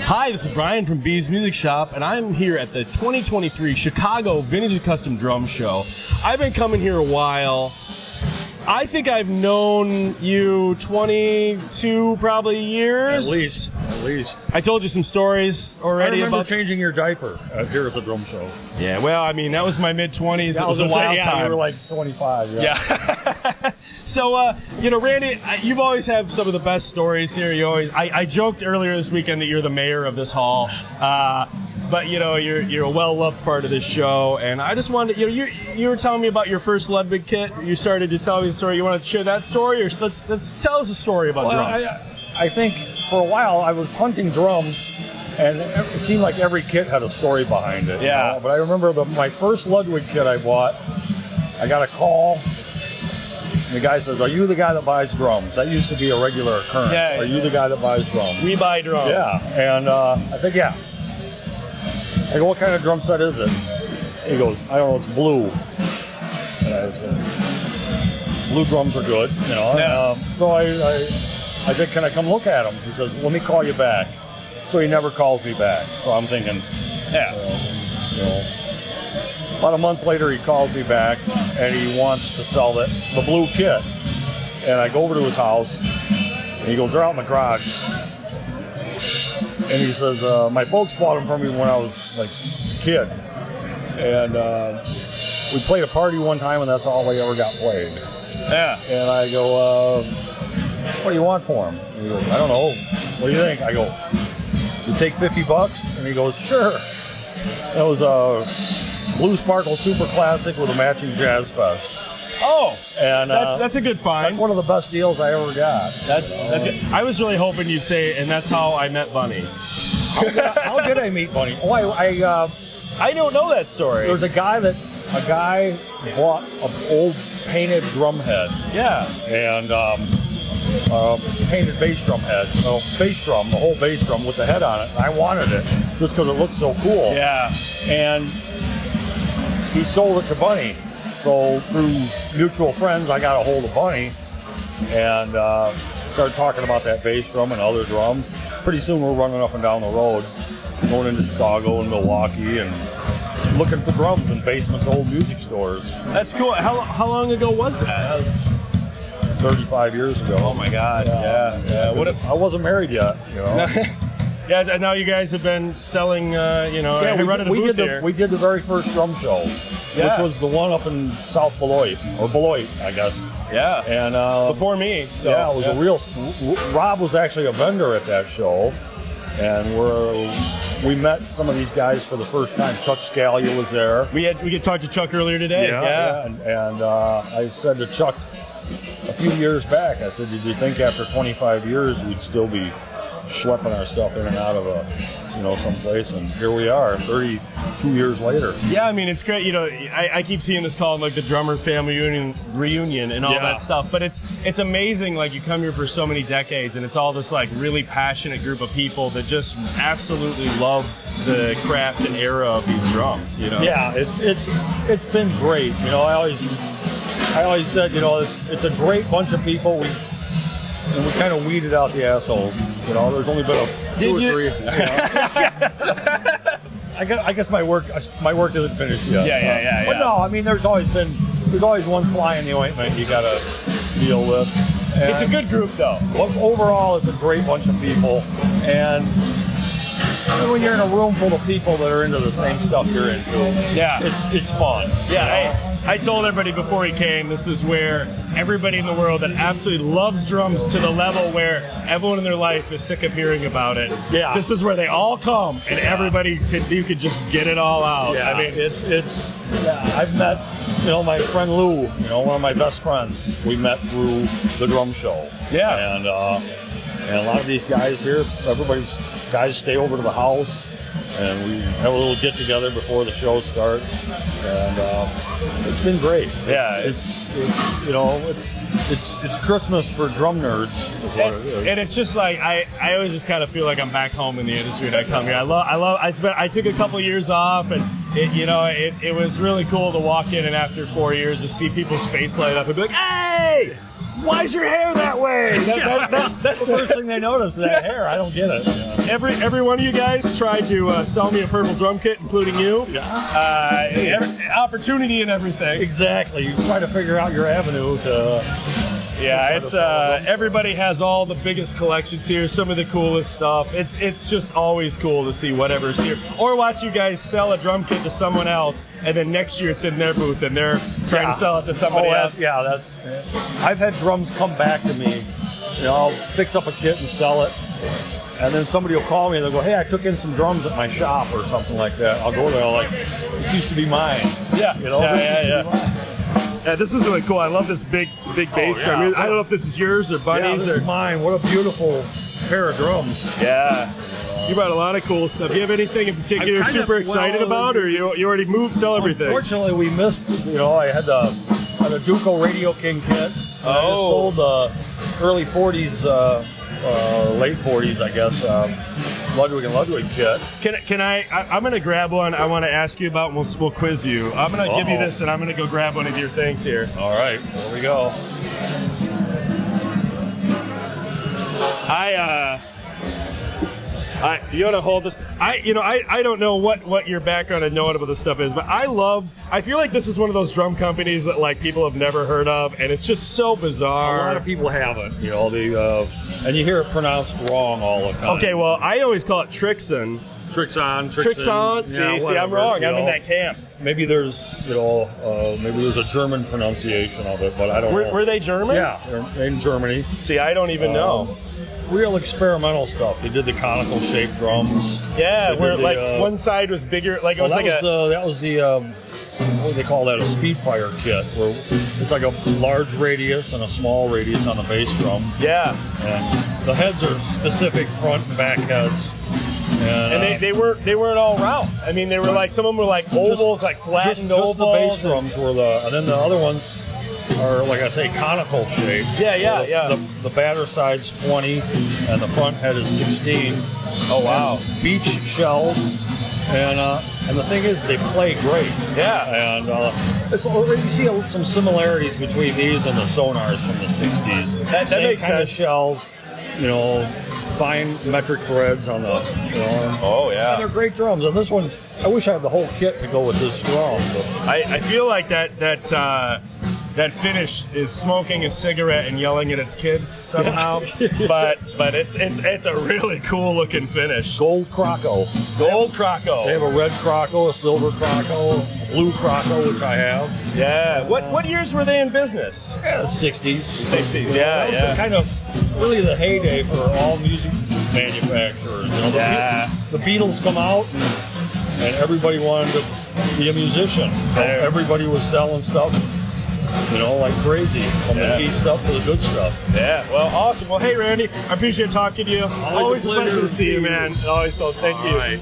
Hi, this is Brian from B's Music Shop, and I'm here at the 2023 Chicago Vintage and Custom Drum Show. I've been coming here a while. I think I've known you 22 probably years. At least. I told you some stories already I remember about changing your diaper here at the drum show. Yeah, well, I mean, that was my mid-20s. It was a wild time. You were like 25. Yeah. So, Randy, you've always had some of the best stories here. I joked earlier this weekend that you're the mayor of this hall. But you're a well-loved part of this show, and I just wanted to, you were telling me about your first Ludwig kit. You started to tell me the story. You want to share that story, or let's tell us a story about drums. I think for a while I was hunting drums, and it seemed like every kit had a story behind it. Yeah. You know? But I remember my first Ludwig kit I bought. I got a call. And the guy says, "Are you the guy that buys drums?" That used to be a regular occurrence. Yeah. Are you the guy that buys drums? We buy drums. Yeah. And I said, "Yeah." I go, "What kind of drum set is it?" He goes, "I don't know, it's blue." And I said, "Blue drums are good, you know." Yeah. So I said, "Can I come look at them?" He says, "Let me call you back." So he never calls me back. So I'm thinking, About a month later, he calls me back, and he wants to sell the blue kit. And I go over to his house, and he goes, "They're out in the garage." And he says, "My folks bought them for me when I was like a kid. And we played a party one time, and that's all they ever got played." Yeah. And I go, "What do you want for them?" And he goes, "I don't know. What do you think?" I go, "You take $50? And he goes, "Sure." And it was a Blue Sparkle Super Classic with a matching Jazz Fest. Oh, and that's a good find. That's one of the best deals I ever got. That's I was really hoping you'd say, and that's how I met Bun E. How did I meet Bun E? Oh, I don't know that story. There was a guy bought an old painted drum head. Yeah. And painted bass drum head. The whole bass drum with the head on it. And I wanted it just because it looked so cool. Yeah. And he sold it to Bun E. So through mutual friends, I got a hold of Bun E and started talking about that bass drum and other drums. Pretty soon we're running up and down the road, going into Chicago and Milwaukee and looking for drums in basements of old music stores. That's cool. How long ago was that? 35 years ago. Oh my God! Yeah. I wasn't married yet, you know. Yeah, and now you guys have been selling, we did the very first drum show, which was the one up in South Beloit, or Beloit, I guess. Yeah. And before me. So yeah, it was a real. Rob was actually a vendor at that show, and we met some of these guys for the first time. Chuck Scalia was there. We could talk to Chuck earlier today. Yeah. And I said to Chuck a few years back, I said, "Did you think after 25 years we'd still be schlepping our stuff in and out of someplace?" And here we are 32 years later. Yeah, I mean, it's great. I keep seeing this called like the drummer family reunion and all that stuff, but it's amazing. Like, you come here for so many decades, and it's all this like really passionate group of people that just absolutely love the craft and era of these drums. Yeah, it's been great. I always said, it's a great bunch of people. And we kind of weeded out the assholes. There's only been two or three. I guess my work isn't finished yet. Yeah. But no, I mean, there's always one fly in the ointment you gotta deal with. And it's a good group, though. Overall, it's a great bunch of people, and when you're in a room full of people that are into the same stuff you're into, it's fun. Yeah. I told everybody before he came, this is where everybody in the world that absolutely loves drums to the level where everyone in their life is sick of hearing about it. Yeah. This is where they all come, and everybody, you could just get it all out. Yeah. I mean, I've met, my friend Lou, one of my best friends. We met through the drum show. Yeah. And a lot of these guys here, guys stay over to the house, and we have a little get together before the show starts, and it's been great. Yeah, it's Christmas for drum nerds. And it's just like I always just kind of feel like I'm back home in the industry when I come here. I took a couple years off, and it was really cool to walk in and after 4 years to see people's face light up and be like, "Hey, why is your hair that way? That's the first thing they notice, that hair. I don't get it. Yeah. Every one of you guys tried to sell me a purple drum kit, including you. Opportunity and everything. Exactly. You try to figure out your avenue to. Yeah, it's everybody has all the biggest collections here, some of the coolest stuff. It's just always cool to see whatever's here. Or watch you guys sell a drum kit to someone else, and then next year it's in their booth and they're trying to sell it to somebody else. Yeah, that's. I've had drums come back to me. You know, I'll fix up a kit and sell it, and then somebody will call me and they'll go, "Hey, I took in some drums at my shop," or something like that. I'll go there like, "This used to be mine." Yeah, you know. Yeah, this is really cool. I love this big bass drum. I don't know if this is yours or Bunny's. This is mine. What a beautiful pair of drums. Yeah. You brought a lot of cool stuff. Do you have anything in particular you're super excited about, or you already sell everything? Unfortunately, we missed, I had a Duco Radio King kit. I just sold the early 40s, late 40s, I guess, Ludwig and Ludwig kit. Can I'm going to grab one I want to ask you about, and we'll quiz you. I'm going to give you this, and I'm going to go grab one of your things here. All right, here we go. You want to hold this? I don't know what your background and knowing about this stuff is, but I feel like this is one of those drum companies that like people have never heard of, and it's just so bizarre. A lot of people haven't, and you hear it pronounced wrong all the time. Okay, well, I always call it Trixon. Trixon. See, I'm wrong. I'm in that camp. Maybe there's, a German pronunciation of it, but I don't know. Were they German? Yeah, they're in Germany. See, I don't even know. Real experimental stuff. They did the conical shaped drums. Yeah, where one side was bigger, like it was like that was the what do they call that? A Speedfire kit, where it's like a large radius and a small radius on the bass drum. Yeah, and the heads are specific front and back heads. And they weren't all round. I mean, they were like, some of them were like ovals, like flattened ovals. Just the bass drums were and then the other ones are, like I say, conical shaped. Yeah. The batter side's 20 and the front head is 16. Oh wow! And beach shells, and the thing is, they play great. Yeah. And you see some similarities between these and the Sonars from the 60s. That makes kind sense. Of shells, fine metric threads on the, Oh yeah. And they're great drums. And this one, I wish I had the whole kit to go with this drum. But I feel like that finish is smoking a cigarette and yelling at its kids somehow, but it's a really cool looking finish. Gold Croco. They have a red Croco, a silver Croco, a blue Croco, which I have. Yeah. What years were they in business? Yeah, the 60s. 60s. Yeah. That was the kind of really the heyday for all music manufacturers. The Beatles come out and everybody wanted to be a musician. So everybody was selling stuff. Like crazy, from the cheap stuff to the good stuff. Yeah, well, awesome. Well, hey, Randy, I appreciate talking to you. Always a pleasure to see you, man. Always so. Thank you. Right.